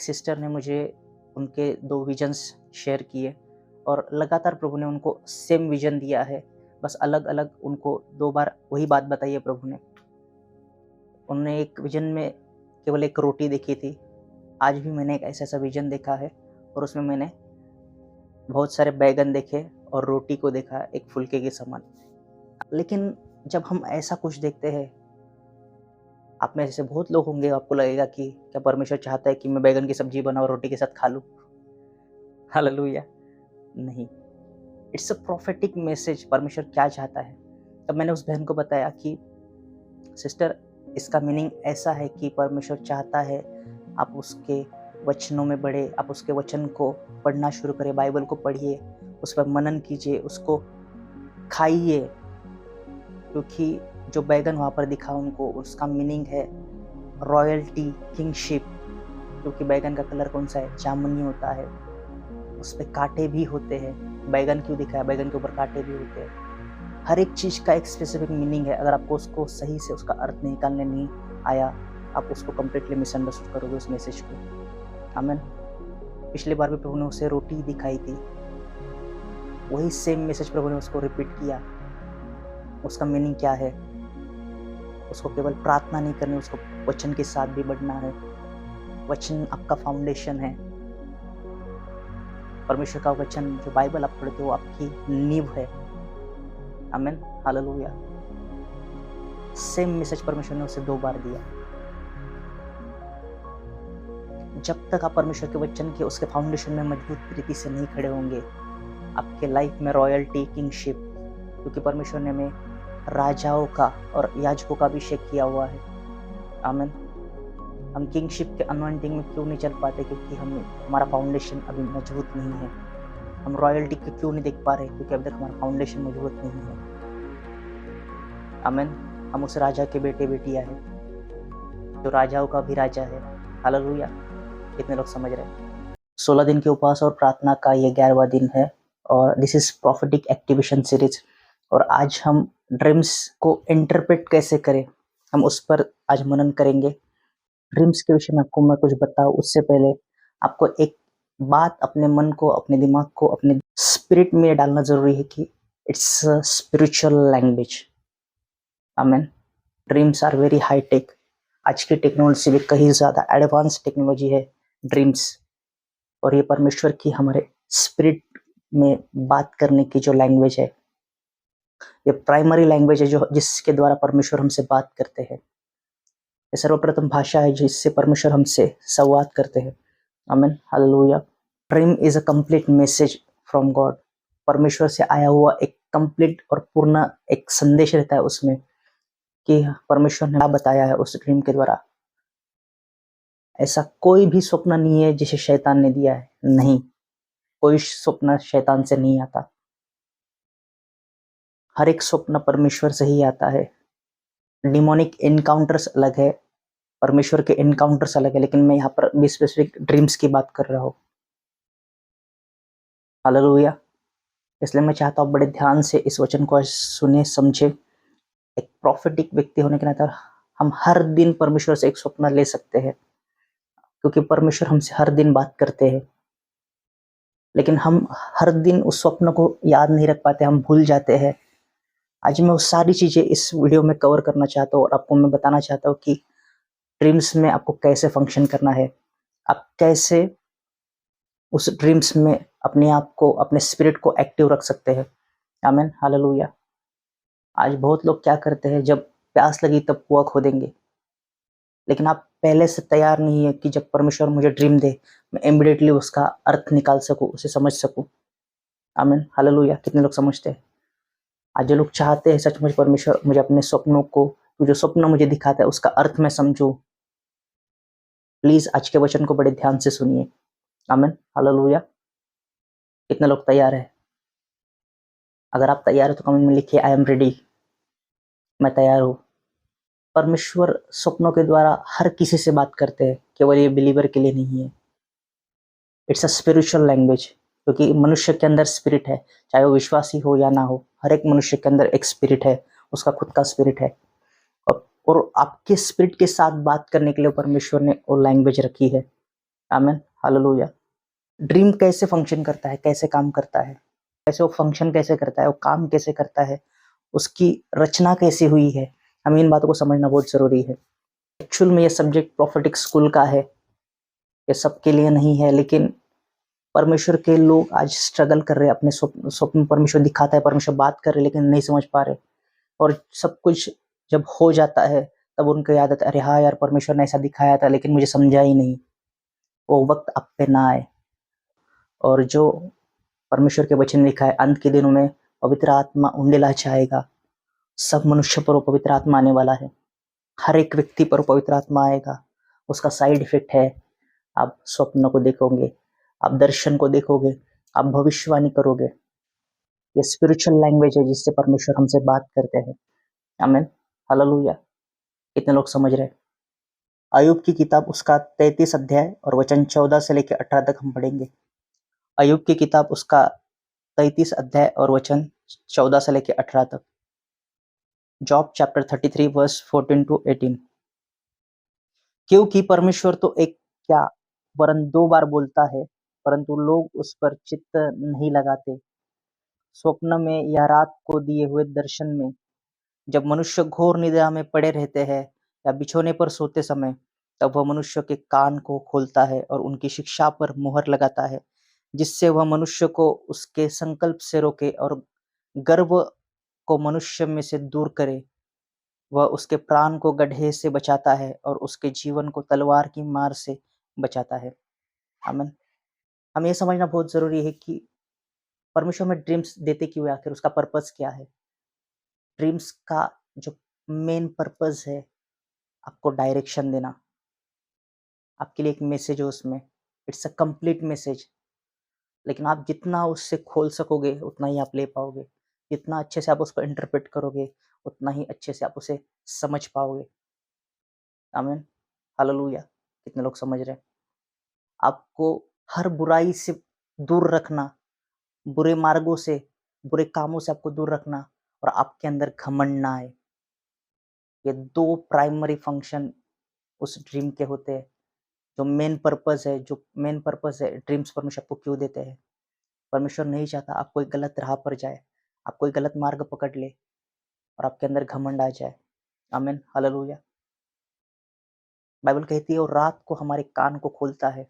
एक सिस्टर ने मुझे उनके 2 विजन्स शेयर किए और लगातार प्रभु ने उनको सेम विजन दिया है, बस अलग-अलग उनको 2 बार वही बात बताई है प्रभु ने। उन्होंने एक विजन में केवल एक रोटी देखी थी, आज भी मैंने एक ऐसा-ऐसा विजन देखा है और उसमें मैंने बहुत सारे बैंगन देखे और रोटी को देखा एक फुलके के समान। लेकिन जब हम ऐसा कुछ देखते हैं, आप में से बहुत लोग होंगे, आपको लगेगा कि क्या परमेश्वर चाहता है कि मैं बैंगन की सब्जी बनाऊँ और रोटी के साथ खा लूँ? हालेलुया! नहीं, इट्स अ प्रोफेटिक मैसेज। परमेश्वर क्या चाहता है? तब मैंने उस बहन को बताया कि सिस्टर, इसका मीनिंग ऐसा है कि परमेश्वर चाहता है आप उसके वचनों में बढ़े, आप उसके वचन को पढ़ना शुरू करें, बाइबल को पढ़िए, उस पर मनन कीजिए, उसको खाइए, क्योंकि जो बैगन वहाँ पर दिखा उनको, उसका मीनिंग है रॉयल्टी, किंगशिप। क्योंकि बैगन का कलर कौन सा है? जामुनी होता है, उस पे कांटे भी होते हैं। बैगन क्यों दिखाया? बैगन के ऊपर कांटे भी होते हैं। हर एक चीज़ का एक स्पेसिफिक मीनिंग है। अगर आपको उसको सही से उसका अर्थ निकालने नहीं आया, आप उसको कंप्लीटली मिसअंडरस्टूड करोगे उस मैसेज को। आमीन। पिछली बार भी प्रभु ने उसे रोटी दिखाई थी, वही सेम मैसेज प्रभु ने उसको रिपीट किया। उसका मीनिंग क्या है? उसको केवल प्रार्थना नहीं करनी, उसको वचन के साथ भी बढ़ना है। वचन आपका फाउंडेशन है। परमेश्वर का वचन जो बाइबल आप पढ़ते हो आपकी नींव है। आमीन, हालेलुया। सेम मैसेज परमेश्वर ने उसे 2 बार दिया। जब तक आप परमेश्वर के वचन के उसके फाउंडेशन में मजबूत रीति से नहीं खड़े होंगे, आपके लाइफ में रॉयल्टी, किंगशिप, क्योंकि परमेश्वर ने हमें राजाओं का और याजकों का अभिषेक किया हुआ है। आमीन। हम किंगशिप के अनॉइंटिंग में क्यों नहीं चल पाते? क्योंकि हमारा फाउंडेशन अभी मजबूत नहीं है। हम रॉयल्टी को क्यों नहीं देख पा रहे? क्योंकि अभी तक हमारा फाउंडेशन मजबूत नहीं है। आमीन। हम उस राजा के बेटे बेटियां हैं जो राजाओं का भी राजा है। हालेलुया। कितने लोग समझ रहे हैं? 16 दिन के उपवास और प्रार्थना का ये 11वां दिन है और this is prophetic activation series. और आज हम ड्रीम्स को इंटरप्रेट कैसे करें, हम उस पर आज मनन करेंगे। ड्रीम्स के विषय में आपको मैं कुछ बताऊं उससे पहले आपको एक बात अपने मन को, अपने दिमाग को, अपने स्पिरिट में डालना जरूरी है कि इट्स स्पिरिचुअल लैंग्वेज। आमीन। Dreams are very high tech. आज की टेक्नोलॉजी से भी कहीं ज़्यादा एडवांस टेक्नोलॉजी है ड्रीम्स। और ये परमेश्वर की हमारे स्पिरिट में बात करने की जो लैंग्वेज है, ये प्राइमरी लैंग्वेज है जो जिसके द्वारा परमेश्वर हमसे बात करते हैं। ये सर्वप्रथम भाषा है जिससे परमेश्वर हमसे संवाद करते हैं। आमीन, hallelujah. Dream is a complete message from God. परमेश्वर से आया हुआ एक कंप्लीट और पूर्ण एक संदेश रहता है उसमें कि परमेश्वर ने क्या बताया है उस ड्रीम के द्वारा। ऐसा कोई भी स्वप्न नहीं है जिसे शैतान ने दिया है। नहीं, कोई स्वप्न शैतान से नहीं आता। हर एक स्वप्न परमेश्वर से ही आता है। डिमोनिक एनकाउंटर्स अलग है, परमेश्वर के एनकाउंटर्स अलग है, लेकिन मैं यहाँ पर भी स्पेसिफिक ड्रीम्स की बात कर रहा हूँ। हालेलुया। इसलिए मैं चाहता हूँ बड़े ध्यान से इस वचन को सुने, समझे। एक प्रोफेटिक व्यक्ति होने के नाते हम हर दिन परमेश्वर से एक स्वप्न ले सकते हैं, क्योंकि परमेश्वर हमसे हर दिन बात करते हैं। लेकिन हम हर दिन उस स्वप्न को याद नहीं रख पाते, हम भूल जाते हैं। आज मैं वो सारी चीज़ें इस वीडियो में कवर करना चाहता हूँ और आपको मैं बताना चाहता हूँ कि ड्रीम्स में आपको कैसे फंक्शन करना है, आप कैसे उस ड्रीम्स में अपने आप को, अपने स्पिरिट को एक्टिव रख सकते हैं। आमीन, हालेलुया। आज बहुत लोग क्या करते हैं, जब प्यास लगी तब कुआं खोदेंगे, लेकिन आप पहले से तैयार नहीं है कि जब परमेश्वर मुझे ड्रीम दे मैं इमीडिएटली उसका अर्थ निकाल सकूं, उसे समझ सकूं। आमीन, हालेलुया। कितने लोग समझते हैं? आज जो लोग चाहते हैं सचमुच परमेश्वर मुझे अपने स्वप्नों को, जो स्वप्न मुझे दिखाता है उसका अर्थ मैं समझूं, प्लीज आज के वचन को बड़े ध्यान से सुनिए। आमीन, हालेलुया। कितने लोग तैयार है? अगर आप तैयार है तो कमेंट में लिखिए आई एम रेडी, मैं तैयार हूँ। परमेश्वर स्वप्नों के द्वारा हर किसी से बात करते हैं, केवल ये बिलीवर के लिए नहीं है। इट्स अ स्पिरिचुअल लैंग्वेज, क्योंकि मनुष्य के अंदर स्पिरिट है, चाहे वो विश्वासी हो या ना हो, हर एक मनुष्य के अंदर एक स्पिरिट है, उसका खुद का स्पिरिट है। और आपके स्पिरिट के साथ बात करने के लिए परमेश्वर ने वो लैंग्वेज रखी है। आमीन, हालेलुया। ड्रीम कैसे फंक्शन करता है, कैसे काम करता है, कैसे वो फंक्शन कैसे करता है, वो काम कैसे करता है, उसकी रचना कैसे हुई है, हमें इन बातों को समझना बहुत ज़रूरी है। एक्चुअल में ये सब्जेक्ट प्रोफेटिक स्कूल का है, ये सबके लिए नहीं है, लेकिन परमेश्वर के लोग आज स्ट्रगल कर रहे हैं, अपने स्वप्न स्वप्न परमेश्वर दिखाता है, परमेश्वर बात कर रहे हैं, लेकिन नहीं समझ पा रहे। और सब कुछ जब हो जाता है, तब उनको याद आता है, अरे हाँ यार, परमेश्वर ने ऐसा दिखाया था, लेकिन मुझे समझा ही नहीं। वो वक्त आप पे ना आए। और जो परमेश्वर के वचन में लिखा है, अंत के दिनों में पवित्र आत्मा उंडेला छाएगा, सब मनुष्य पर वो पवित्र आत्मा आने वाला है, हर एक व्यक्ति पर वो पवित्र आत्मा आएगा। उसका साइड इफेक्ट है, आप स्वप्न को देखोगे, आप दर्शन को देखोगे, आप भविष्यवाणी करोगे। ये स्पिरिचुअल लैंग्वेज है जिससे परमेश्वर हमसे बात करते हैं। आमीन, हालेलुया। कितने लोग समझ रहे हैं? अय्यूब की किताब उसका 33 अध्याय और वचन 14 से लेकर 18 तक हम पढ़ेंगे। अय्यूब की किताब उसका 33 अध्याय और वचन 14 से लेकर 18 तक। Job chapter 33 verse 14 to 18। क्योंकि परमेश्वर तो एक क्या वरन 2 बार बोलता है, परंतु लोग उस पर चित्त नहीं लगाते। स्वप्न में या रात को दिए हुए दर्शन में, जब मनुष्य घोर निद्रा में पड़े रहते हैं या बिछौने पर सोते समय, तब वह मनुष्य के कान को खोलता है और उनकी शिक्षा पर मुहर लगाता है, जिससे वह मनुष्य को उसके संकल्प से रोके और गर्व को मनुष्य में से दूर करे। वह उसके प्राण को गड्ढे से बचाता है और उसके जीवन को तलवार की मार से बचाता है। आमीन। हमें ये समझना बहुत ज़रूरी है कि परमेश्वर हमें ड्रीम्स देते क्यों है, आखिर उसका पर्पस क्या है? ड्रीम्स का जो मेन पर्पस है, आपको डायरेक्शन देना। आपके लिए एक मैसेज है उसमें, इट्स अ कंप्लीट मैसेज। लेकिन आप जितना उससे खोल सकोगे, उतना ही आप ले पाओगे। जितना अच्छे से आप उसको इंटरप्रेट करोगे, उतना ही अच्छे से आप उसे समझ पाओगे। आमीन, हालेलुया। कितने लोग समझ रहे हैं? आपको हर बुराई से दूर रखना, बुरे मार्गों से, बुरे कामों से आपको दूर रखना, और आपके अंदर घमंड ना आए। ये 2 प्राइमरी फंक्शन उस ड्रीम के होते हैं। जो मेन पर्पस है, ड्रीम्स परमेश्वर आपको क्यों देते हैं? परमेश्वर नहीं चाहता आप कोई गलत राह पर जाए, आप कोई गलत मार्ग पकड़ ले और आपके अंदर घमंड आ जाए। आमीन, हालेलुया। बाइबल कहती है और रात को हमारे कान को खोलता है।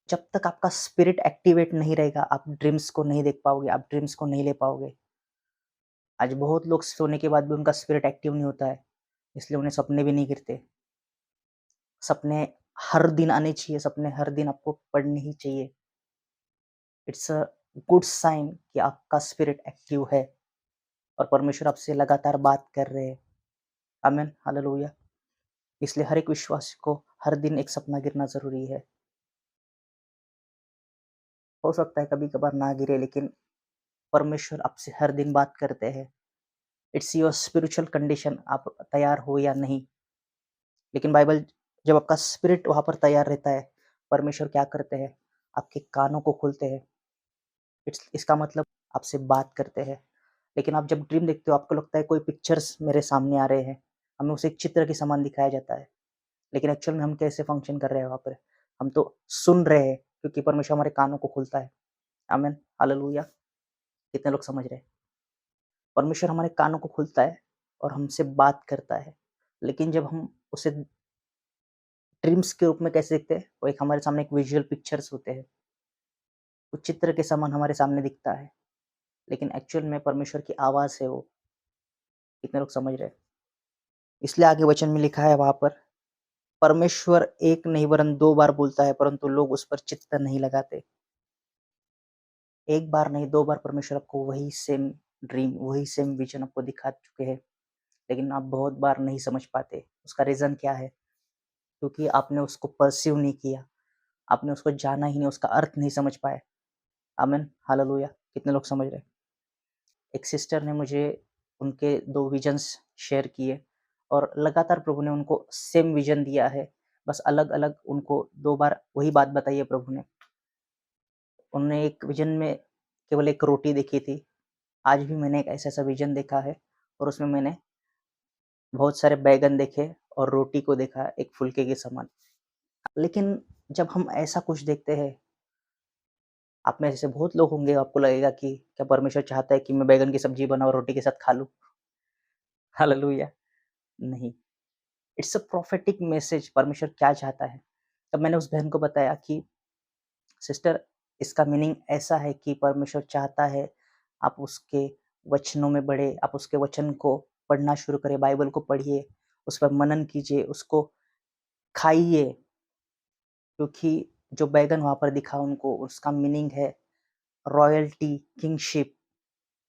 जब तक आपका स्पिरिट एक्टिवेट नहीं रहेगा, आप ड्रीम्स को नहीं देख पाओगे, आप ड्रीम्स को नहीं ले पाओगे। आज बहुत लोग सोने के बाद भी उनका स्पिरिट एक्टिव नहीं होता है, इसलिए उन्हें सपने भी नहीं गिरते। सपने हर दिन आने चाहिए, सपने हर दिन आपको पढ़ने ही चाहिए। इट्स अ गुड साइन कि आपका स्पिरिट एक्टिव है और परमेश्वर आपसे लगातार बात कर रहे हैं। आमीन, हालेलुया। इसलिए हर एक विश्वासी को हर दिन एक सपना गिरना ज़रूरी है। हो सकता है कभी-कभार ना गिरे, लेकिन परमेश्वर आपसे हर दिन बात करते हैं। इट्स योर स्पिरिचुअल कंडीशन, आप तैयार हो या नहीं। लेकिन बाइबल, जब आपका स्पिरिट वहाँ पर तैयार रहता है, परमेश्वर क्या करते हैं? आपके कानों को खोलते हैं। इसका मतलब आपसे बात करते हैं। लेकिन आप जब ड्रीम देखते हो, आपको लगता है कोई पिक्चर्स मेरे सामने आ रहे हैं, हमें उसे एक चित्र के समान दिखाया जाता है। लेकिन एक्चुअल में हम कैसे फंक्शन कर रहे हैं वहाँ पर? हम तो सुन रहे हैं, क्योंकि परमेश्वर हमारे कानों को खोलता है। आमीन, हालेलुया। कितने लोग समझ रहे हैं? परमेश्वर हमारे कानों को खोलता है और हमसे बात करता है। लेकिन जब हम उसे ड्रीम्स के रूप में कैसे देखते हैं? वो एक हमारे सामने एक विजुअल पिक्चर्स होते हैं। वो चित्र के समान हमारे सामने दिखता है, लेकिन एक्चुअल में परमेश्वर की आवाज़ है वो। कितने लोग समझ रहे हैं? इसलिए आगे वचन में लिखा है वहाँ पर, परमेश्वर एक नहीं वरन 2 बार बोलता है, परंतु लोग उस पर चित्त नहीं लगाते। एक बार नहीं, 2 बार परमेश्वर आपको वही सेम ड्रीम, वही सेम विज़न आपको दिखा चुके हैं, लेकिन आप बहुत बार नहीं समझ पाते। उसका रीज़न क्या है? क्योंकि आपने उसको पर्सीव नहीं किया, आपने उसको जाना ही नहीं, उसका अर्थ नहीं समझ पाए। आमीन, हालेलुया। कितने लोग समझ रहे हैं? एक सिस्टर ने मुझे उनके 2 विज़न्स शेयर किए और लगातार प्रभु ने उनको सेम विज़न दिया है, बस अलग-अलग उनको 2 बार वही बात बताई है प्रभु ने। उन्होंने एक विज़न में केवल एक रोटी देखी थी, आज भी मैंने एक ऐसा-ऐसा विज़न देखा है और उसमें मैंने बहुत सारे बैंगन देखे और रोटी को देखा एक फुलके के समान। लेकिन जब हम ऐसा कुछ देखते हैं, आप में से बहुत लोग होंगे, आपको लगेगा कि क्या परमेश्वर चाहता है कि मैं बैंगन की सब्जी बनाऊँ और रोटी के साथ खा लूँ? हालेलुया! नहीं, इट्स अ प्रोफेटिक मैसेज। परमेश्वर क्या चाहता है? तब मैंने उस बहन को बताया कि सिस्टर, इसका मीनिंग ऐसा है कि परमेश्वर चाहता है आप उसके वचनों में बढ़े, आप उसके वचन को पढ़ना शुरू करें, बाइबल को पढ़िए, उस पर मनन कीजिए, उसको खाइए, क्योंकि जो बैगन वहाँ पर दिखा उनको, उसका मीनिंग है रॉयल्टी, किंगशिप।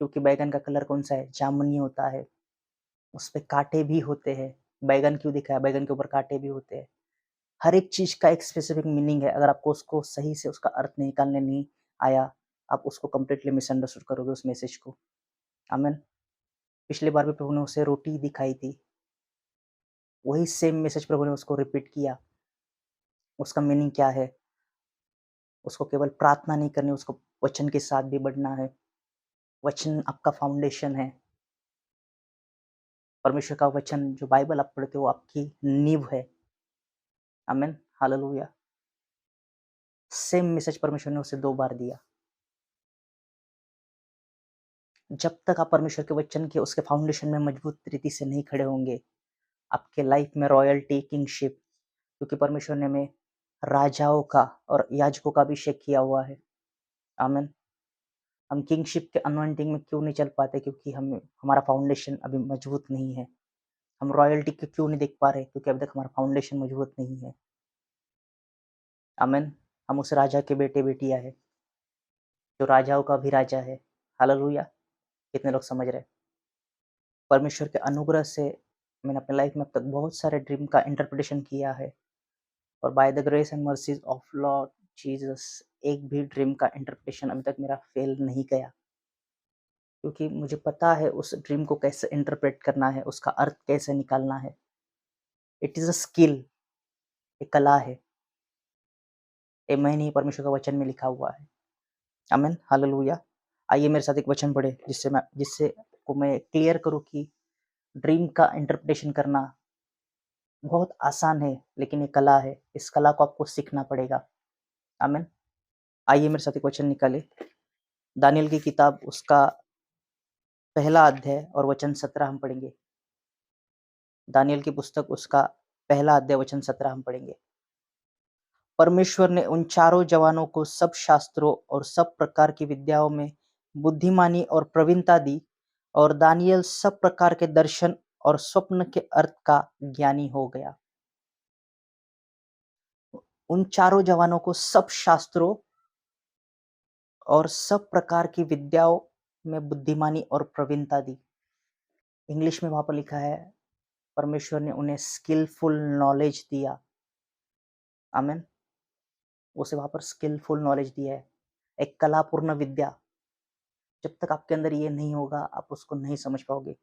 क्योंकि बैगन का कलर कौन सा है? जामुनी होता है, उस पे कांटे भी होते हैं। बैगन क्यों दिखाया? बैगन के ऊपर कांटे भी होते हैं। हर एक चीज़ का एक स्पेसिफिक मीनिंग है। अगर आपको उसको सही से उसका अर्थ निकालने नहीं आया, आप उसको कंप्लीटली मिसअंडरस्टूड करोगे उस मैसेज को। आमीन। पिछली बार भी प्रभु ने उसे रोटी दिखाई थी, वही सेम मैसेज प्रभु ने उसको रिपीट किया। उसका मीनिंग क्या है? उसको केवल प्रार्थना नहीं करनी, उसको वचन के साथ भी बढ़ना है। वचन आपका फाउंडेशन है। परमेश्वर का वचन जो बाइबल आप पढ़ते हो, वो आपकी नींव है। आमीन, हालेलुया। सेम मैसेज परमेश्वर ने उसे 2 बार दिया। जब तक आप परमेश्वर के वचन के उसके फाउंडेशन में मजबूत रीति से नहीं खड़े होंगे, आपके लाइफ में रॉयल्टी, किंगशिप, क्योंकि परमेश्वर ने हमें राजाओं का और याजकों का अभिषेक किया हुआ है। आमीन। हम किंगशिप के अनॉइंटिंग में क्यों नहीं चल पाते? क्योंकि हम हमारा फाउंडेशन अभी मजबूत नहीं है। हम रॉयल्टी को क्यों नहीं देख पा रहे? क्योंकि अभी तक हमारा फाउंडेशन मजबूत नहीं है। आमीन। हम उस राजा के बेटे-बेटियाँ हैं, जो राजाओं का भी राजा है। हालेलुया! कितने लोग समझ रहे हैं? परमेश्वर के अनुग्रह से मैंने अपने लाइफ में अब तक बहुत सारे ड्रीम का इंटरप्रिटेशन किया है, और by the grace and mercies of Lord Jesus, एक भी ड्रीम का इंटरप्रिटेशन अभी तक मेरा फेल नहीं गया, क्योंकि मुझे पता है उस ड्रीम को कैसे इंटरप्रेट करना है, उसका अर्थ कैसे निकालना है। इट इज़ अ स्किल, एक कला है। ये मैं नहीं, परमेश्वर का वचन में लिखा हुआ है। आमीन, हालेलुया। आइए मेरे साथ एक वचन पढ़े, जिससे को मैं क्लियर करूँ कि ड्रीम का इंटरप्रिटेशन करना बहुत आसान है, लेकिन ये कला है। इस कला को आपको सीखना पड़ेगा। आमीन। आइए मेरे साथ एक वचन निकाले, दानियल की किताब उसका पहला अध्याय और वचन 17 हम पढ़ेंगे। दानियल की पुस्तक उसका पहला अध्याय वचन 17 हम पढ़ेंगे। परमेश्वर ने उन चारों जवानों को सब शास्त्रों और सब प्रकार की विद्याओं में बुद्धिमानी और प्रवीणता दी, और दानियल सब प्रकार के दर्शन और स्वप्न के अर्थ का ज्ञानी हो गया। उन चारों जवानों को सब शास्त्रों और सब प्रकार की विद्याओं में बुद्धिमानी और प्रवीणता दी। इंग्लिश में वहां पर लिखा है, परमेश्वर ने उन्हें स्किलफुल नॉलेज दिया। आमीन। उसे वहां पर स्किलफुल नॉलेज दिया है, एक कलापूर्ण विद्या। जब तक आपके अंदर ये नहीं होगा, आप उसको नहीं समझ पाओगे।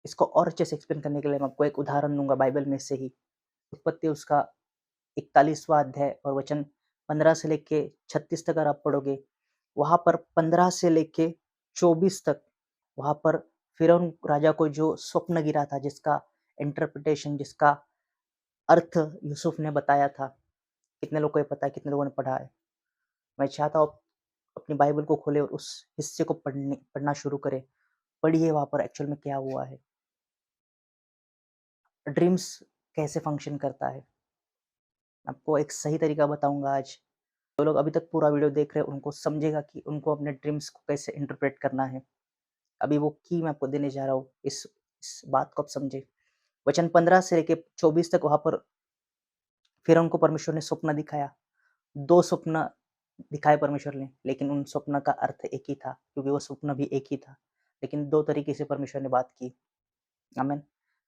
इसको और अच्छे से एक्सप्लेन करने के लिए मैं आपको एक उदाहरण दूंगा बाइबल में से ही। उत्पत्ति उसका 41वां अध्याय और वचन 15 से लेके 36 तक अगर आप पढ़ोगे, वहां पर 15 से लेके 24 तक वहां पर फिरौन राजा को जो स्वप्न गिरा था, जिसका इंटरप्रिटेशन, जिसका अर्थ यूसुफ ने बताया था। कितने लोगों को ये पता है? कितने लोगों ने पढ़ा है? मैं चाहता हूँ आप अपनी बाइबल को खोले और उस हिस्से को पढ़ना शुरू करें। पढ़िए वहाँ पर एक्चुअल में क्या हुआ है, ड्रीम्स कैसे फंक्शन करता है। आपको एक सही तरीका बताऊंगा आज। जो लोग अभी तक पूरा वीडियो देख रहे हैं, उनको समझेगा कि उनको अपने ड्रीम्स को कैसे इंटरप्रेट करना है। अभी वो की मैं आपको देने जा रहा हूँ, इस बात को आप समझे। वचन 15 से लेके 24 तक वहां पर फिर उनको परमेश्वर ने स्वप्न दिखाया। 2 स्वप्न दिखाए परमेश्वर ने, लेकिन उन स्वप्न का अर्थ एक ही था, क्योंकि वो स्वप्न भी एक ही था, लेकिन 2 तरीके से परमेश्वर ने बात की। आमीन।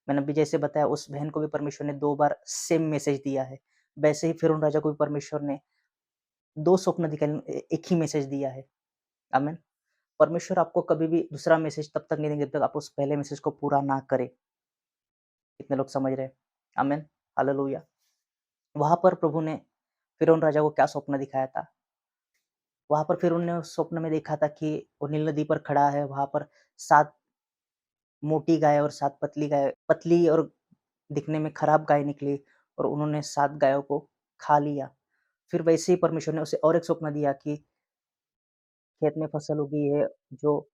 मैंने अभी जैसे बताया, उस बहन को भी परमेश्वर ने 2 बार सेम मैसेज दिया है। वैसे ही फिरौन राजा को भी परमेश्वर ने 2 स्वप्न दिखाए, एक ही मैसेज दिया है। आमीन। परमेश्वर आपको कभी भी दूसरा मैसेज तब तक नहीं देंगे जब तक आप उस पहले मैसेज को पूरा ना करें। कितने लोग समझ रहे हैं? आमीन, हालेलुया। वहां पर प्रभु ने फिरौन राजा को क्या स्वप्न दिखाया था? वहां पर फिर उन्होंने उस स्वप्न में देखा था कि वो नील नदी पर खड़ा है। वहां पर 7 मोटी गाय और 7 पतली गाय, पतली और दिखने में खराब गाय निकली, और उन्होंने 7 गायों को खा लिया। फिर वैसे ही परमेश्वर ने उसे और एक स्वप्न दिया कि खेत में फसल उगी है जो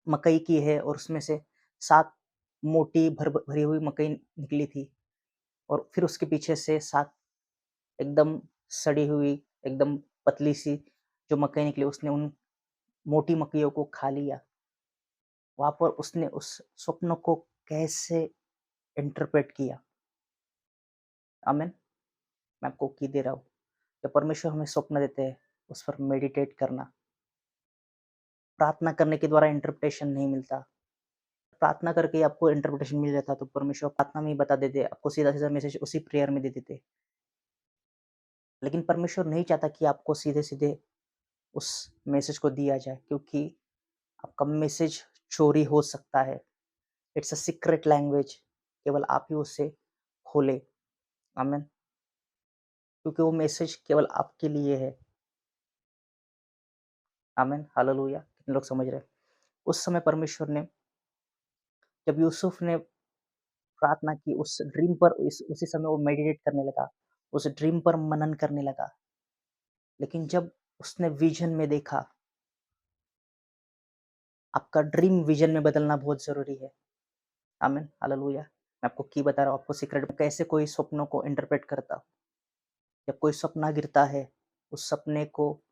मकई की है और उसमें से 7 मोटी भरी हुई मकई निकली थी और फिर उसके पीछे से 7 एकदम सड़ी हुई, एकदम पतली-सी जो मकई निकली उसने उन मोटी मकइयों को खा लिया। वहाँ पर उसने उस स्वप्न को कैसे इंटरप्रेट किया। आमीन। मैं आपको की दे रहा हूँ। जब परमेश्वर हमें स्वप्न देते हैं, उस पर मेडिटेट करना। प्रार्थना करने के द्वारा इंटरप्रिटेशन नहीं मिलता। प्रार्थना करके आपको इंटरप्रिटेशन मिल जाता तो परमेश्वर प्रार्थना में ही बता देते, आपको सीधा-सीधा मैसेज उसी प्रेयर में दे देते। लेकिन परमेश्वर नहीं चाहता कि आपको सीधे-सीधे उस मैसेज को दिया जाए क्योंकि आपका मैसेज चोरी हो सकता है। इट्स अ सीक्रेट लैंग्वेज, केवल आप ही उसे खोलें। आमीन। क्योंकि वो मैसेज केवल आपके लिए है। आमीन, हालेलुया। कितने लोग समझ रहे हैं? उस समय परमेश्वर ने जब यूसुफ ने प्रार्थना की उस ड्रीम पर उसी समय वो मेडिटेट करने लगा, उस ड्रीम पर मनन करने लगा। लेकिन जब उसने विज़न में देखा, आपका ड्रीम विज़न में बदलना बहुत ज़रूरी है। आमीन, हालेलुया। मैं आपको की बता रहा हूँ, आपको सीक्रेट कैसे कोई सपनों को इंटरप्रेट करता हूँ। जब कोई सपना गिरता है, उस सपने को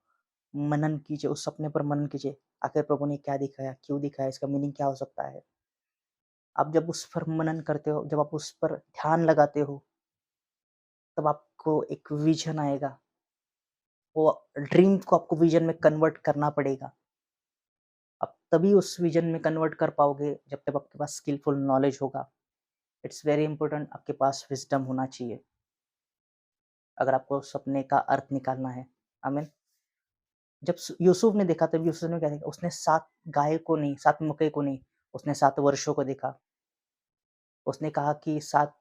मनन कीजिए, उस सपने पर मनन कीजिए। आखिर प्रभु ने क्या दिखाया? क्यों दिखाया? इसका मीनिंग क्या हो सकता है? आप जब उस पर मनन करते हो, जब आप उस पर ध्यान लगाते हो, तब आपको एक विज़न आएगा। वो ड्रीम को आपको विज़न में कन्वर्ट करना पड़ेगा। आप तभी उस विज़न में कन्वर्ट कर पाओगे जब तक आपके पास स्किलफुल नॉलेज होगा। इट्स वेरी इंपॉर्टेंट, आपके पास विज़डम होना चाहिए, अगर आपको सपने का अर्थ निकालना है। आमीन। जब यूसुफ ने देखा तब यूसुफ ने क्या देखा? उसने 7 गाय को नहीं, 7 मकई को नहीं, उसने 7 वर्षों को देखा। उसने कहा कि 7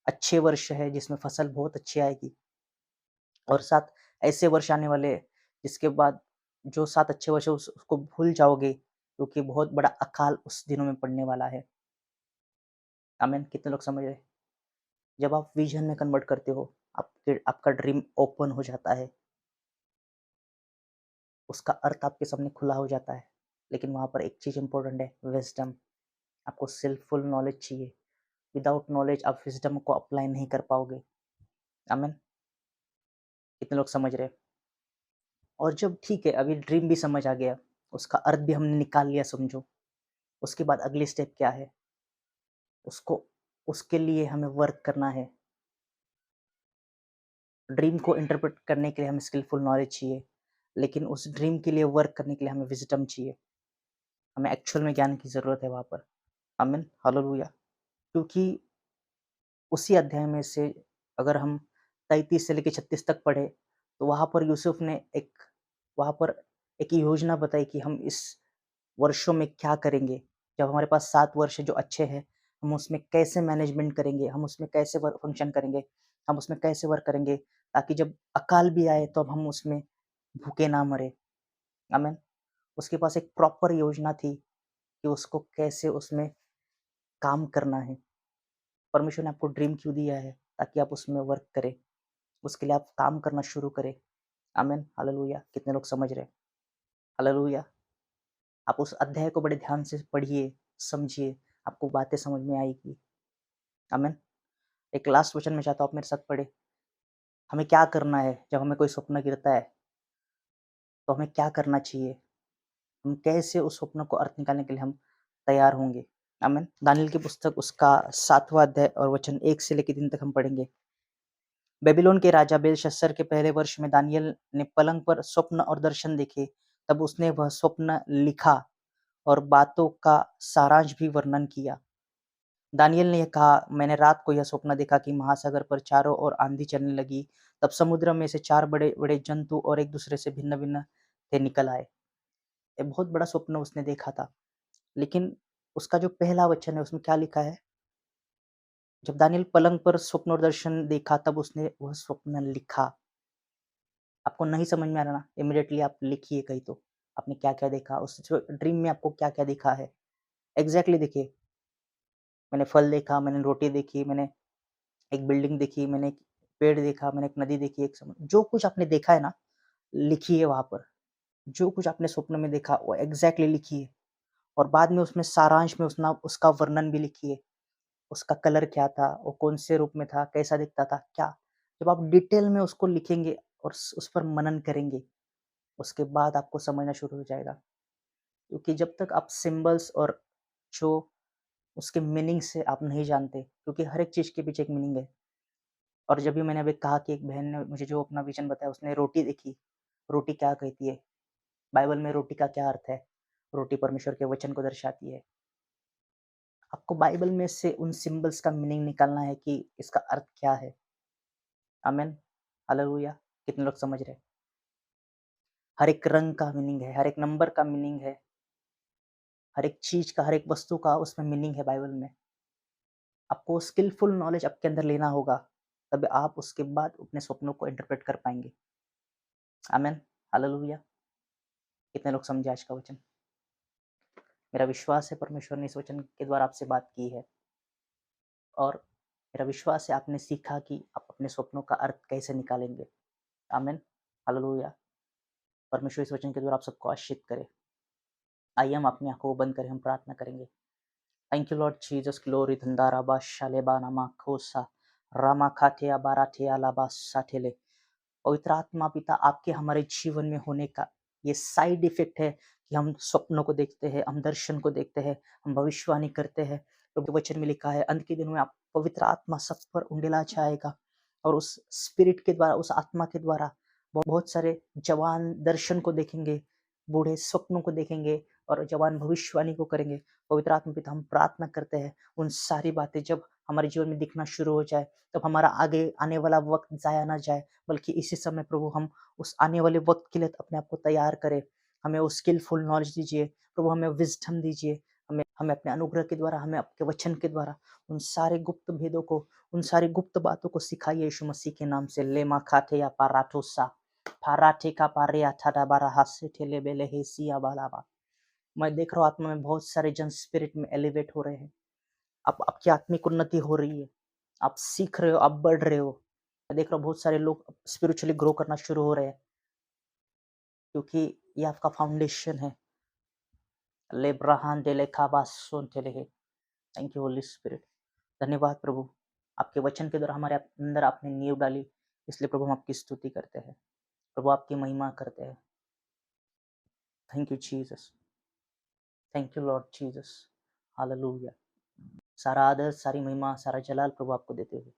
अच्छे वर्ष है जिसमें फसल बहुत अच्छी आएगी और 7 ऐसे वर्ष आने वाले हैं जिसके बाद जो 7 अच्छे वर्ष है उसको भूल जाओगे क्योंकि बहुत बड़ा अकाल उस दिनों में पड़ने वाला है। आमीन। कितने लोग समझ रहे हैं? जब आप विज़न में कन्वर्ट करते हो, आपका ड्रीम ओपन हो जाता है, उसका अर्थ आपके सामने खुला हो जाता है। लेकिन वहाँ पर एक चीज़ इम्पोर्टेंट है, विज़डम। आपको स्किलफुल नॉलेज चाहिए। विदाउट नॉलेज आप विज़डम को अप्लाई नहीं कर पाओगे। आमीन। कितने लोग समझ रहे हैं? और जब ठीक है, अभी ड्रीम भी समझ आ गया, उसका अर्थ भी हमने निकाल लिया समझो, उसके बाद अगली स्टेप क्या है? उसको उसके लिए हमें वर्क करना है। ड्रीम को इंटरप्रेट करने के लिए हमें स्किलफुल नॉलेज चाहिए, लेकिन उस ड्रीम के लिए वर्क करने के लिए हमें विज़डम चाहिए। हमें एक्चुअल में ज्ञान की ज़रूरत है वहाँ पर। आमीन, हालेलुया। क्योंकि उसी अध्याय में से अगर हम 33 से लेके 36 तक पढ़े, तो वहाँ पर यूसुफ ने वहाँ पर एक योजना बताई कि हम इस वर्षों में क्या करेंगे? जब हमारे पास 7 वर्ष जो अच्छे हैं, हम उसमें कैसे मैनेजमेंट करेंगे? हम उसमें कैसे वर्क फंक्शन करेंगे? हम उसमें कैसे वर्क करेंगे? ताकि जब अकाल भी आए तो अब हम उसमें भूखे ना मरें। आमीन। उसके पास एक प्रॉपर योजना थी कि उसको कैसे उसमें काम करना है। परमेश्वर ने आपको ड्रीम क्यों दिया है? ताकि आप उसमें वर्क करें, उसके लिए आप काम करना शुरू करें। आमीन, हालेलुया। कितने लोग समझ रहे हैं? हालेलुया। आप उस अध्याय को बड़े ध्यान से पढ़िए, समझिए, आपको बातें समझ में आएगी। आमीन। एक लास्ट वचन मैं चाहता हूँ आप मेरे साथ पढ़ें। हमें क्या करना है जब हमें कोई स्वप्न गिरता है, तो हमें क्या करना चाहिए? हम कैसे उस स्वप्न को अर्थ निकालने के लिए हम तैयार होंगे? आमीन। दानियेल की पुस्तक उसका 7वां अध्याय और वचन 1 से लेके 3 तक हम पढ़ेंगे। बेबीलोन के राजा बेलशस्सर के पहले वर्ष में दानियेल ने पलंग पर स्वप्न और दर्शन देखे। तब उसने वह स्वप्न लिखा और बातों का सारांश भी वर्णन किया। दानियेल ने कहा, मैंने रात को यह स्वप्न देखा कि महासागर पर चारों ओर आंधी चलने लगी। तब समुद्र में से 4 बड़े-बड़े जंतु और एक दूसरे से भिन्न-भिन्न थे निकल आए। एक बहुत बड़ा स्वप्न उसने देखा था। लेकिन उसका जो पहला वचन है उसमें क्या लिखा है? जब दानियेल पलंग पर स्वप्न और दर्शन देखा तब उसने वह स्वप्न लिखा। आपको नहीं समझ में आ रहा ना, इमीडिएटली आप लिखिए कहीं तो। आपने क्या-क्या देखा? उस जो ड्रीम में आपको क्या-क्या दिखा है? एग्ज़ैक्टली देखिए, मैंने फल देखा, मैंने रोटी देखी, मैंने एक बिल्डिंग देखी, मैंने एक पेड़ देखा, मैंने एक नदी देखी, एक समुद्र, जो कुछ आपने देखा है ना, लिखिए वहाँ पर। जो कुछ आपने स्वप्न में देखा वो एग्ज़ैक्टली लिखिए, और बाद में उसमें सारांश में उसका वर्णन भी लिखिए। उसका कलर क्या था, वो कौन से रूप में था, कैसा दिखता था, क्या? जब आप डिटेल में उसको लिखेंगे और उस पर मनन करेंगे, उसके बाद आपको समझना शुरू हो जाएगा। क्योंकि जब तक आप सिंबल्स और जो उसके मीनिंग से आप नहीं जानते, क्योंकि हर एक चीज़ के पीछे एक मीनिंग है। और जब भी मैंने अभी कहा कि एक बहन ने मुझे जो अपना विज़न बताया, उसने रोटी देखी, रोटी क्या कहती है? बाइबल में रोटी का क्या अर्थ है? रोटी परमेश्वर के वचन को दर्शाती है। आपको बाइबल में से उन सिंबल्स का मीनिंग निकालना है कि इसका अर्थ क्या है। आमीन, हालेलुया। कितने लोग समझ रहे हैं? हर एक रंग का मीनिंग है, हर एक नंबर का मीनिंग है, हर एक चीज़ का, हर एक वस्तु का उसमें मीनिंग है बाइबल में। आपको स्किलफुल नॉलेज आपके अंदर लेना होगा, तब आप उसके बाद अपने सपनों को इंटरप्रेट कर पाएँगे। आमीन, हालेलुया। कितने लोग समझे आज का वचन? मेरा विश्वास है परमेश्वर ने इस वचन के द्वारा आपसे बात की है, और मेरा विश्वास है आपने सीखा कि आप अपने स्वप्नों का अर्थ कैसे निकालेंगे। आमीन, हालेलुया। परमेश्वर इस वचन के द्वारा आप सबको आशीषित करे। आइए हम अपनी आँखों को बंद करें, हम प्रार्थना करेंगे। Thank you Lord Jesus, glory धंदारा बा शालेबा नमा खोसा रामा खाथिया बाराथिया लाबा साठेले। पवित्र आत्मा पिता, आपके हमारे जीवन में होने का ये साइड इफेक्ट है कि हम स्वप्नों को देखते हैं, हम दर्शन को देखते हैं, हम भविष्यवाणी करते हैं। प्रभु वचन में लिखा है, अंत के दिनों में आप पवित्र आत्मा सब पर उंडेला जाएगा, और उस स्पिरिट के द्वारा, उस आत्मा के द्वारा बहुत सारे जवान दर्शन को देखेंगे, बूढ़े स्वप्नों को देखेंगे, और जवान भविष्यवाणी को करेंगे। पवित्र आत्मा पिता, हम प्रार्थना करते हैं उन सारी बातें जब हमारे जीवन में दिखना शुरू हो जाए, तब हमारा आगे आने वाला वक्त जाया ना जाए, बल्कि इसी समय प्रभु हम उस आने वाले वक्त के लिए अपने आप को तैयार करें। हमें वो स्किलफुल नॉलेज दीजिए प्रभु, हमें विजडम दीजिए, हमें हमें अपने अनुग्रह के द्वारा, हमें आपके वचन के द्वारा उन सारे गुप्त भेदों को, उन सारी गुप्त बातों को सिखाइए यीशु मसीह के नाम से। लेमा खाते या पाराठोसा फाराठे का पारिया ठाडा बारा हासे ठेले बेले हे सिया बालाबा। मैं देख रहा हूँ आत्मा में बहुत सारे जन स्पिरिट में एलिवेट हो रहे हैं। आप आपकी आत्मिक उन्नति हो रही है, आप सीख रहे हो, आप बढ़ रहे हो। मैं देख रहा हूँ बहुत सारे लोग स्पिरिचुअली ग्रो करना शुरू हो रहे हैं, क्योंकि ये आपका फाउंडेशन है। लेब्राहान डेले खाबासोन टेले है। Thank you Holi spirit. धन्यवाद प्रभु, आपके वचन के द्वारा हमारे अंदर आपने नींव डाली, इसलिए प्रभु हम आपकी स्तुति करते हैं, प्रभु आपकी महिमा करते हैं। Thank you Jesus, thank you Lord Jesus, hallelujah. सारा आदर, सारी महिमा, सारा जलाल प्रभु आपको देते हुए,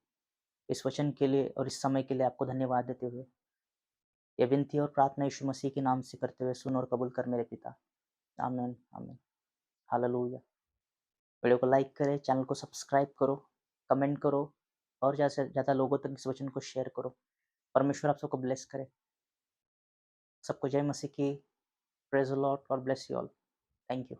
इस वचन के लिए और इस समय के लिए आपको धन्यवाद देते हुए, ये विनती और प्रार्थना यीशु मसीह के नाम से करते हुए सुन और कबूल कर मेरे पिता। आमीन, आमीन, हालेलुया। वीडियो को लाइक करें, चैनल को सब्सक्राइब करो, कमेंट करो, और ज़्यादा से ज़्यादा लोगों तक इस वचन को शेयर करो। परमेश्वर आप सबको ब्लेस करे। सबको जय मसीह की। Praise the Lord, God bless you all. Thank you.